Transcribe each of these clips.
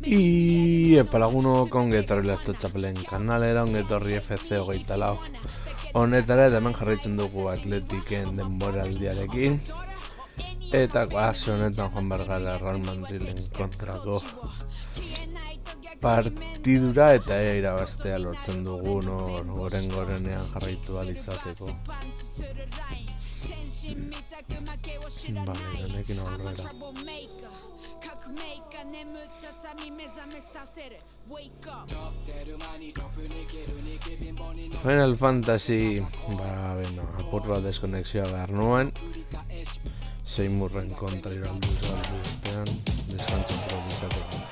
Y epalaguno kongetorri lasto txapelen kanalera, ongetorri FC 24 honetara, eta hemen jarraitzen dugu Atletiken denboraldiarekin. Eta kaso honetan joan bergara Real Madrilen kontrako partidura, eta irabaztea lortzen dugu gorenean jarraitu alizateko. Bale, honekin aurrera. Final Fantasy, apur bat deskonexioa behar nuen. Seymourren kontra iraldu bestean, deskantzo improvisateko.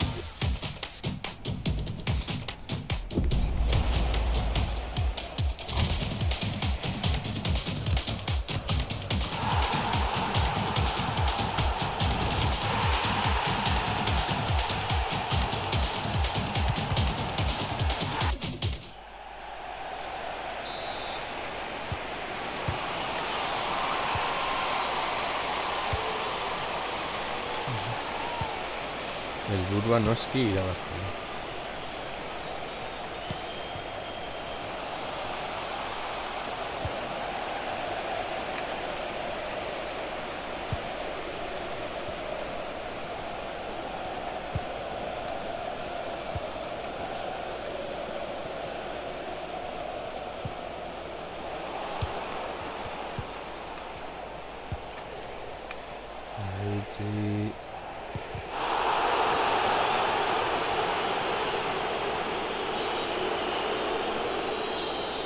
Helburua noski irabaztea.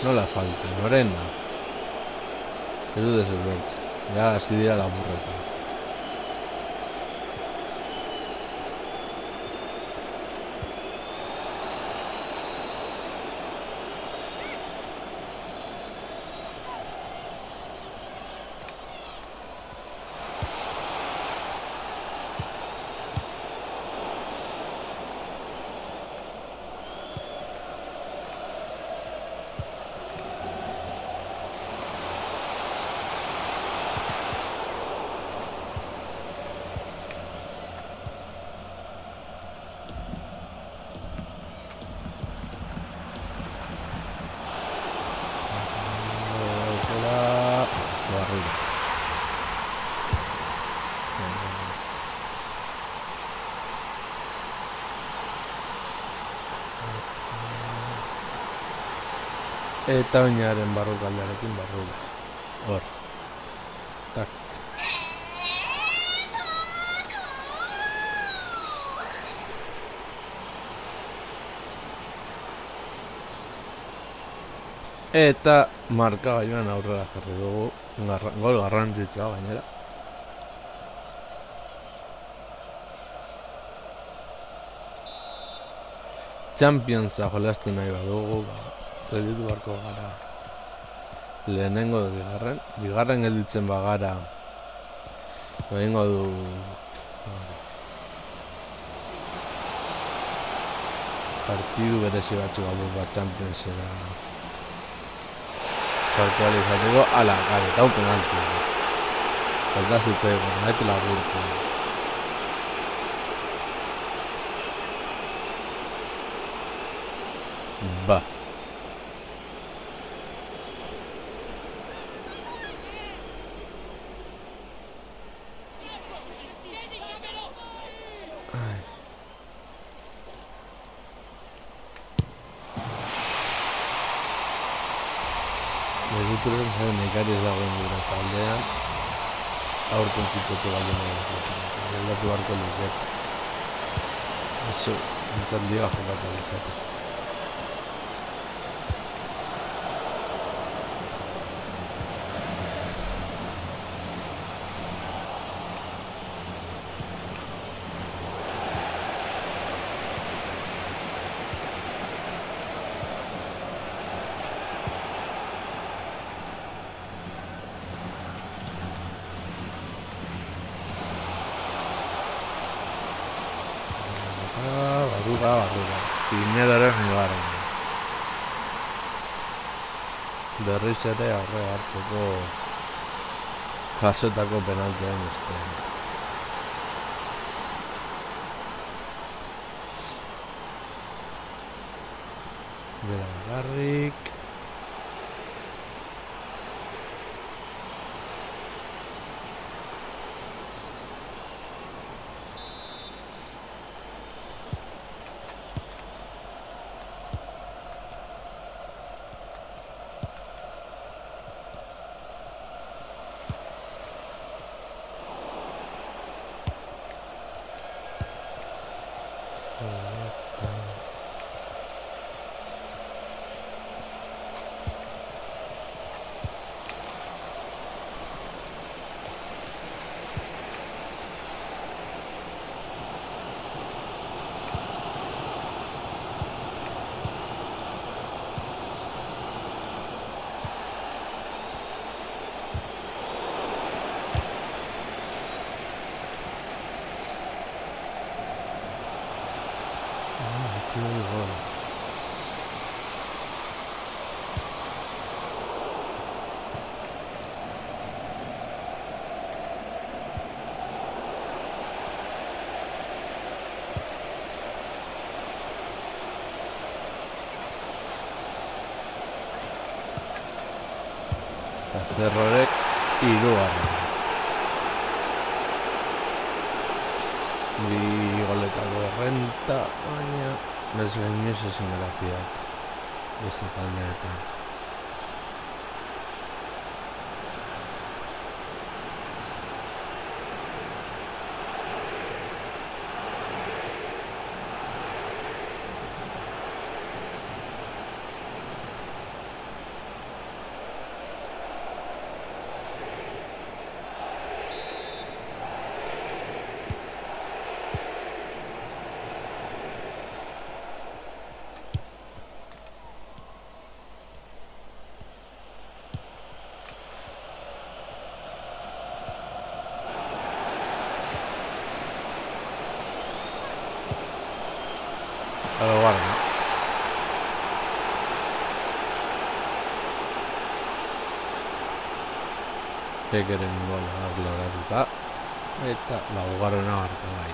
No la falta, Lorena. Ez du deserbertze. Ja, hasi dira lapurreta. Eta oinaren barrukaldearekin barruda. Hor. Tak. Eta markagailuan aurrera jarri dugu. Gol garrantzitsua gainera. Championsa jolastu nahi badugu, gelditu barko gara lehenengo bigarren gelditzen bagara egingo du partidu berezi batzuk galdu bat Championsera sartu alizateko, ala, gara, eta un penalti falta zitzaigun, nahi laburtzen. Ba. Egituren zaren nekari ez dagoen gure taldean aurten zitzatu baldin egin. Geldatu barko luket. Eso, entzat liga jokatu izate. Barruga. Pinedoren higarren. Berriz ere aurre hartzeko jasotako penaltien ostean. Bera bakarrik. Zerrorek hirugarren. Bi goletako errenta, baina ez gainoz ezin gara fiat. Beste taldeetan. Pero guarda. Pekeren gola loratuta. Eta laugarrena hartu bai.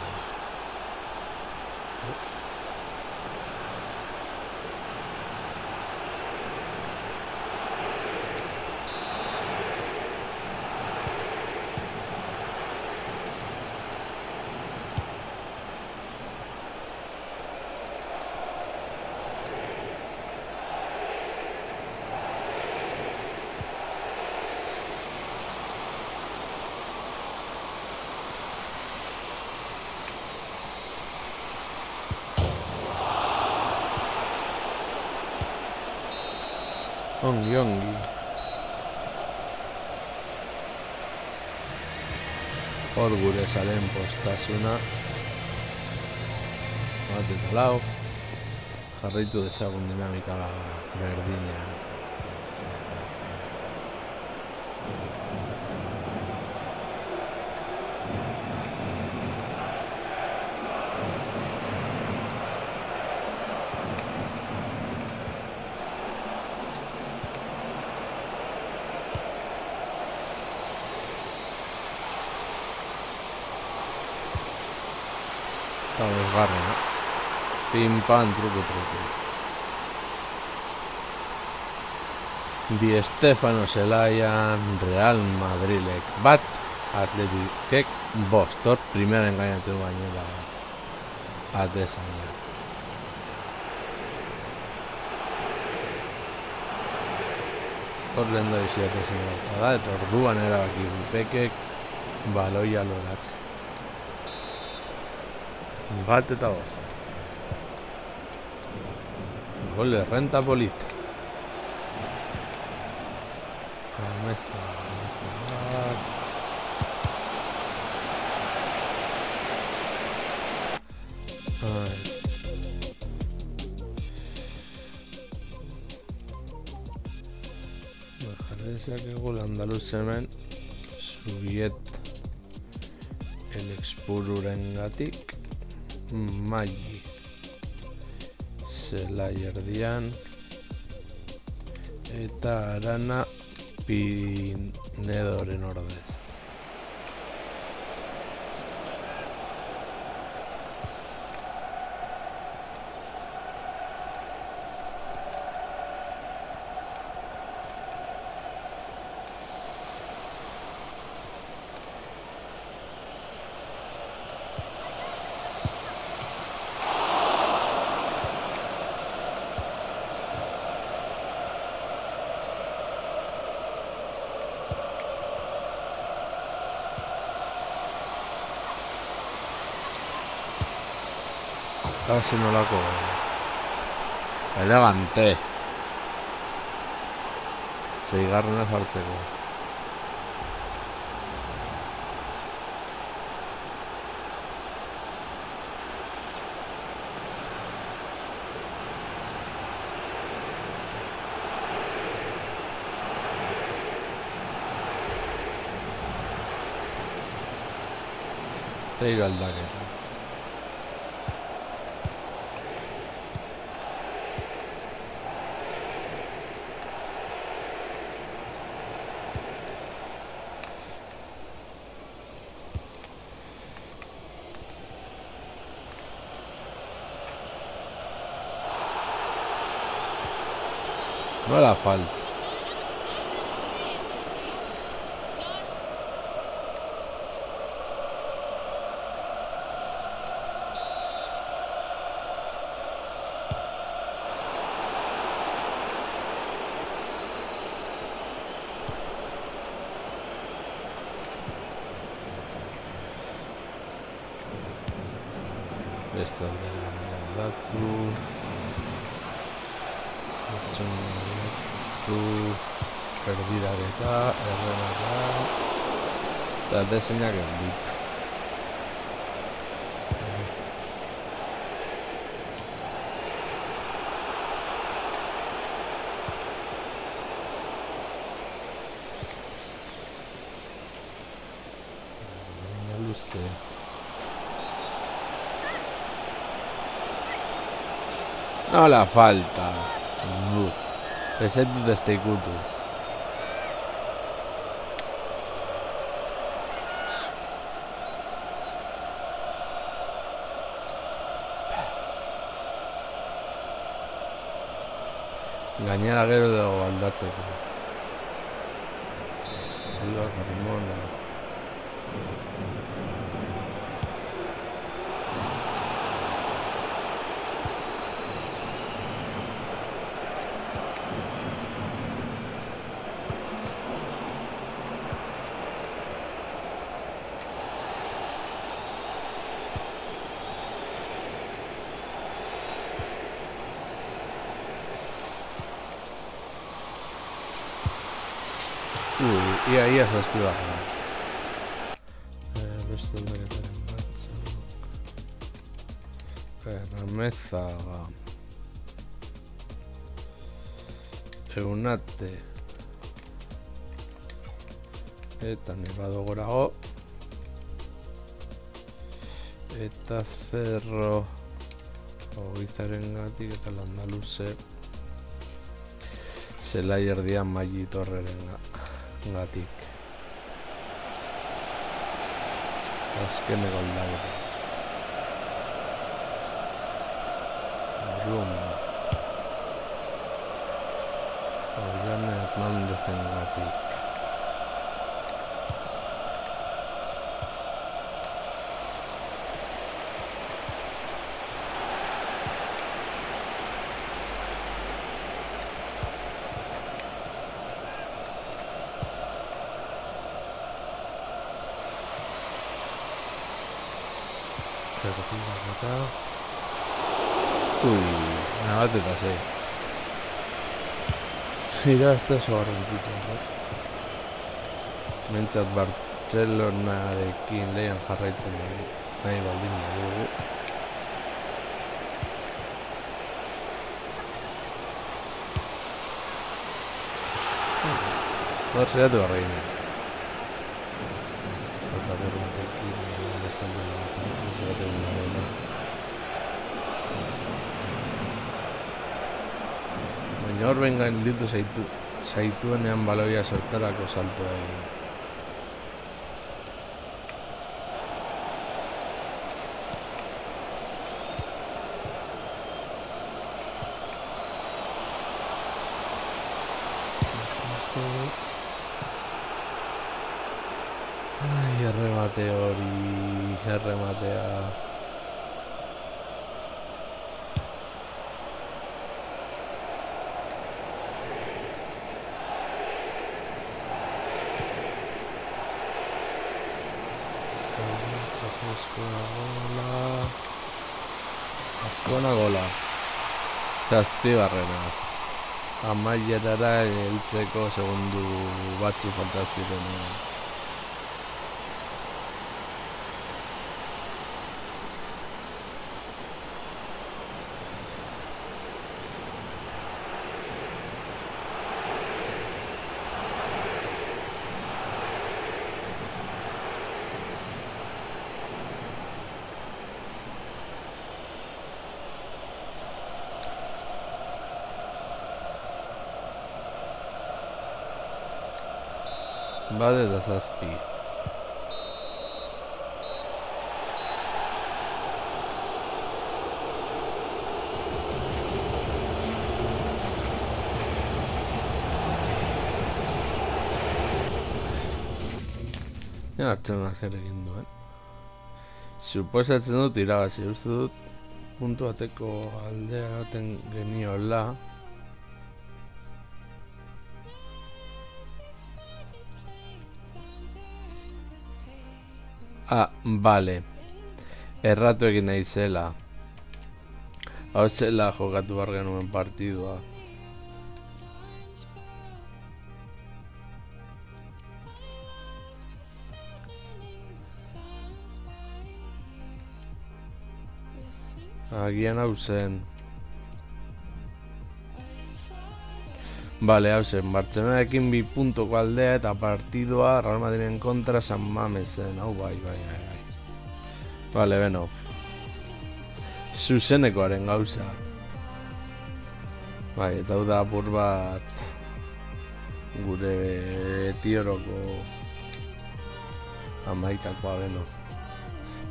Ongi. Hor gure zalen postasuna. Bat eta lau. Jarraitu dezagun dinamika berdinean. Estamos garra, pim pam, truco. Di Stefano Zelaian, Real Madrilek bat, Atletikek bost, hor primera engainatu gainera atezaina. Hor lehen da iziatezen gauta da, eta orduan erabaki Pekek baloia loratzen. Bat eta bost. Gol de renta polita. Meza. Jarreziak egul andaluz hemen Zubiet el expururen gatik Magic zelai erdian, eta Arana Pinedoren ordez. Hasi nolako elegante seigarrena jartzeko. Teigo aldaketa. No la falta. Esta de la perdida eta errenara eta deseinak ditu. Luze. No la falta. Ez dut ez ikutu. Gainera gero dago aldatzeko. Hormona. Ia zazpibarra. Beste aldaketaren batzuk. Mezaga. Eunate. Eta nevado gorago. Eta Cerro Ogitzaren gatik eta Landaluze zelai erdian Maili Torreren gatik. Azkeneko aldaketa. Rum. Oian Hernandezen gatik. Bat eta zei. Irazte garrantzitsua. Mentzat Bartzelonarekin lehian jarraitzen nahi baldin dugu. Hor zeratu barrein. Eta berratekin bestan dela zeratzen dela. Norben gainditu zaituenean baloia sortarako saltoa egin. Ai, erremate hori, errematea. Azkona gola. Zazpigarrena. Amaierara heltzeko segundu batzu falta ziren. Bade da zazpi. Ja, hartzen zer egin duen. Suposatzen dut irabazi, uste dut puntu bateko aldea gaten geniola. Ah, bale. Erratu egin nahi zela. Hau zela jokatu behar genuen partidua. Agian hau zen. Bale, hau zen. Bartzelonarekin 2 puntoko aldea eta partidua Real Madriden kontra San Mamesen. Hau bai. Bale, beno. Zuzenekoaren gauza. Bai, eta hau da apur bat gure tioroko amaikakoa beno.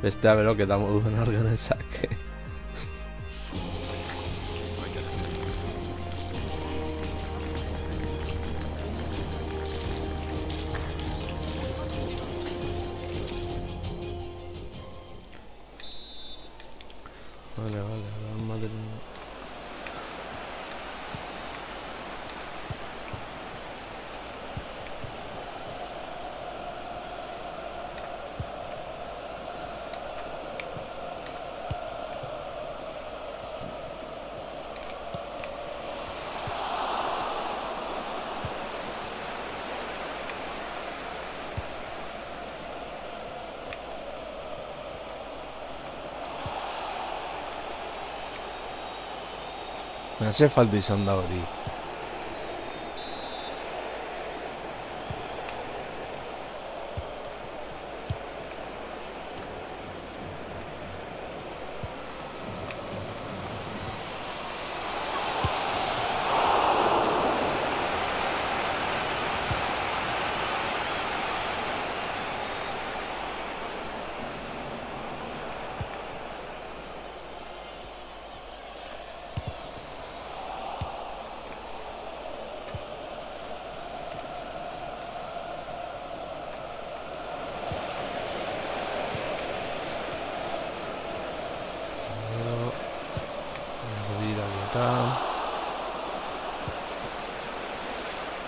Bestea beroketa moduan arganezak. Vale, madre mía. Me hace falta izan da hori.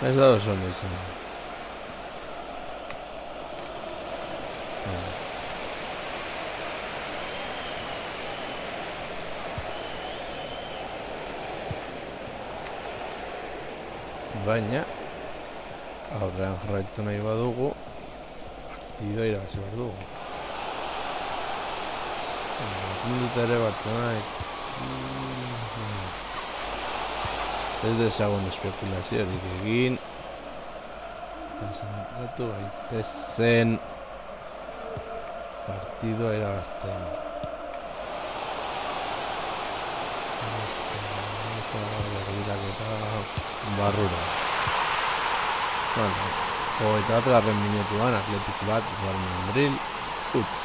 Ez da oso ondo izan. Baina aurrean jarraitu nahi badugu partidoa irabazi behar dugu. Dut ere Bartzelonak ez dezagun espekulaziorik egin. Zentratu gaitezen partidua irabazten. Begiraketa barrura. Bueno, hogeita batgarren minutuan Atletik bat, Real Madrid, utz.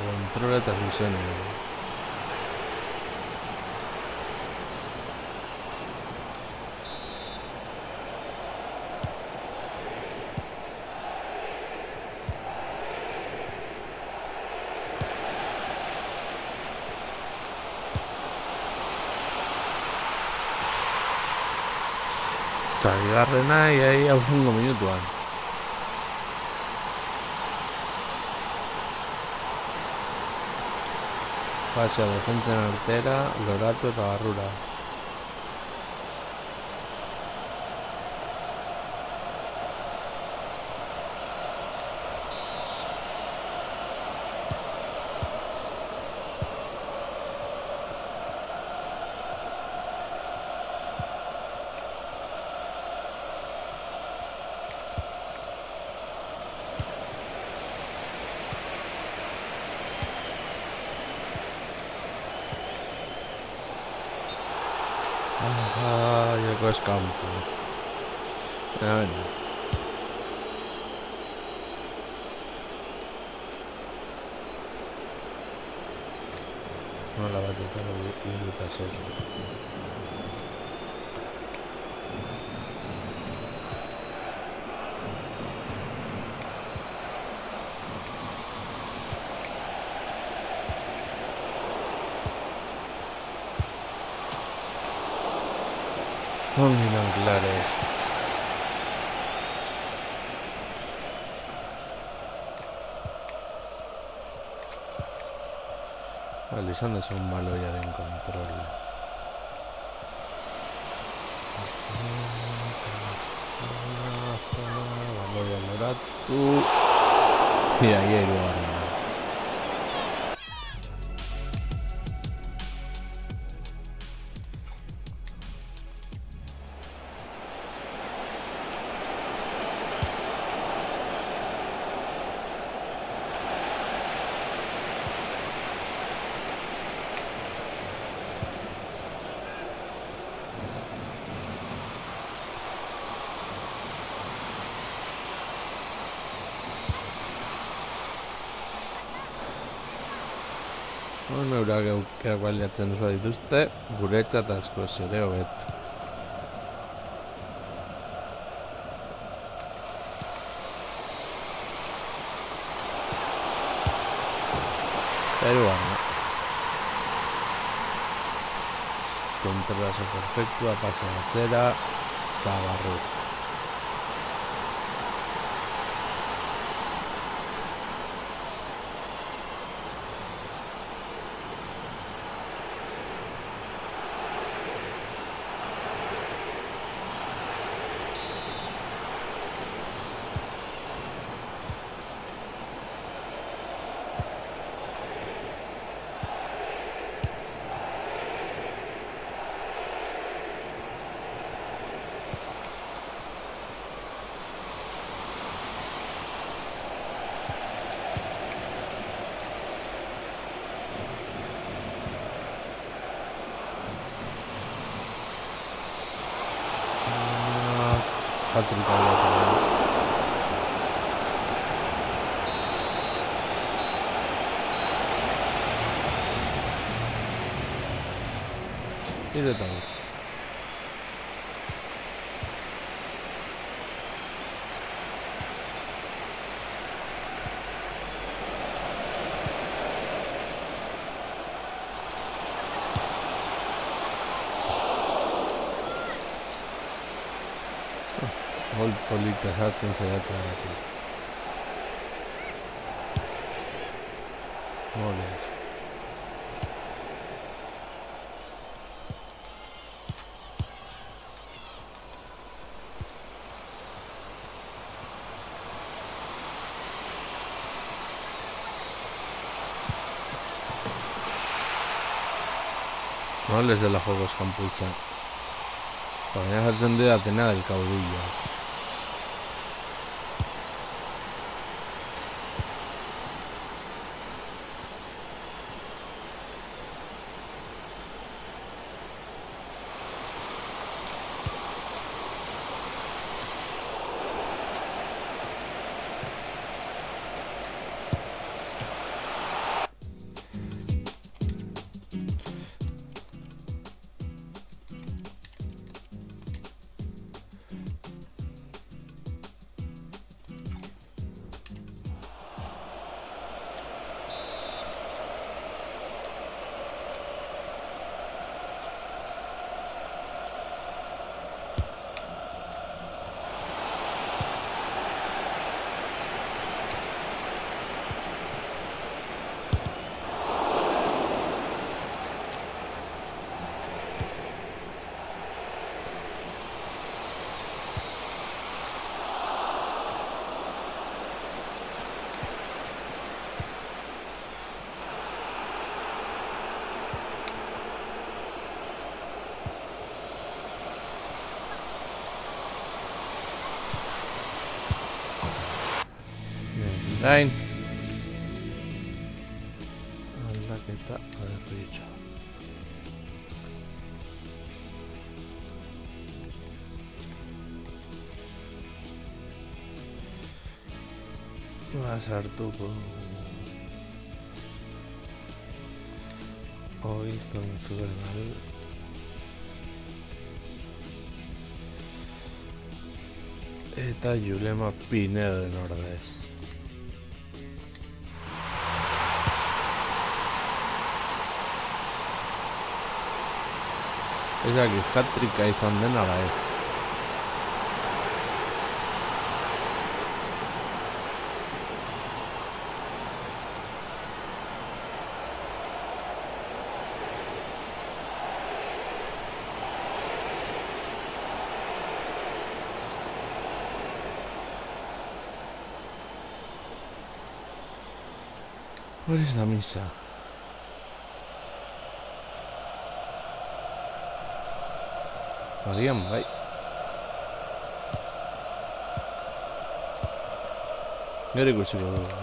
Kontrol eta zuzenean. Eta bigarrena, iai hausungo minutuan. Pasea defentzen artera, Loratu eta Barrura. Llegó Escampo. Bueno. No la va a tratar de irritar solo. Ongi Anglares. Vale, izan da un baloiaren kontrol. Baloia Loratu. Ia, hirugarren. Eurak eukerak baliatzen oso dituzte, guretzat asko ere hobeto. Peruano. Kontrolazo perfektua, pasa atzera, eta Barrura. Hat-trick aldatzen. Hiru eta bat. Gol polita jartzen zeratzen gaitu. Mole. Moles de la juegos campuzan. Baina jartzen dira Atena del Caudillo. Gain. Aldaketa berritxo. Sartuko hoi zontzuen eta Julema Pineden ordez. Ezak hat-tricka izan den ala ez. Hori da misa. Agian bai. Gero ikusiko dugu.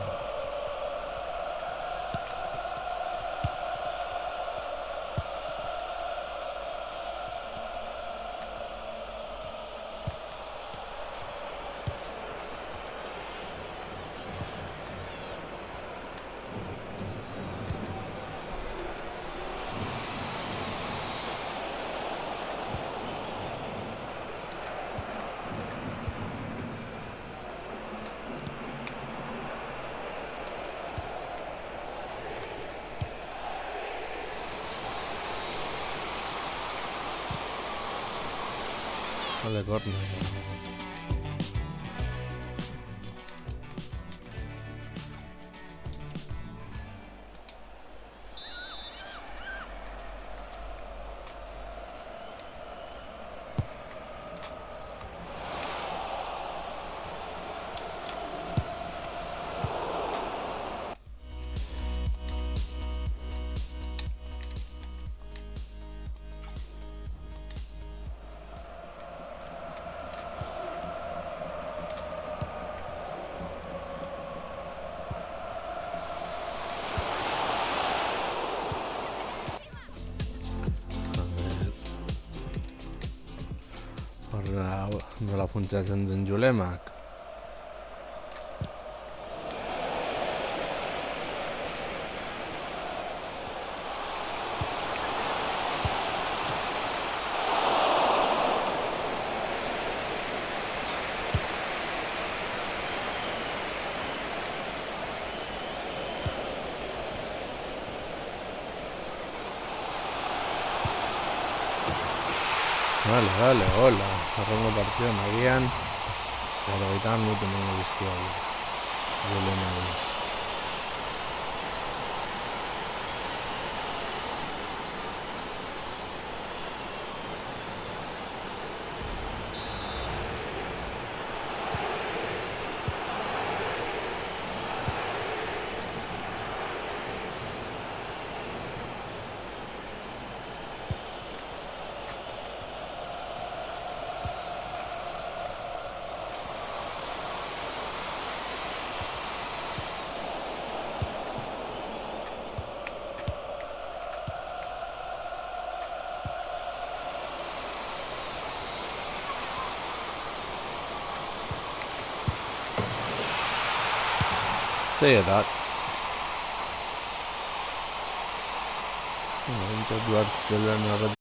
Vale, corno. Nola funtsatzen den Julemak. Vale, hola. Arrango partido Marian. Pero ahorita no tenemos izquierda. Say that. Eduard Zeller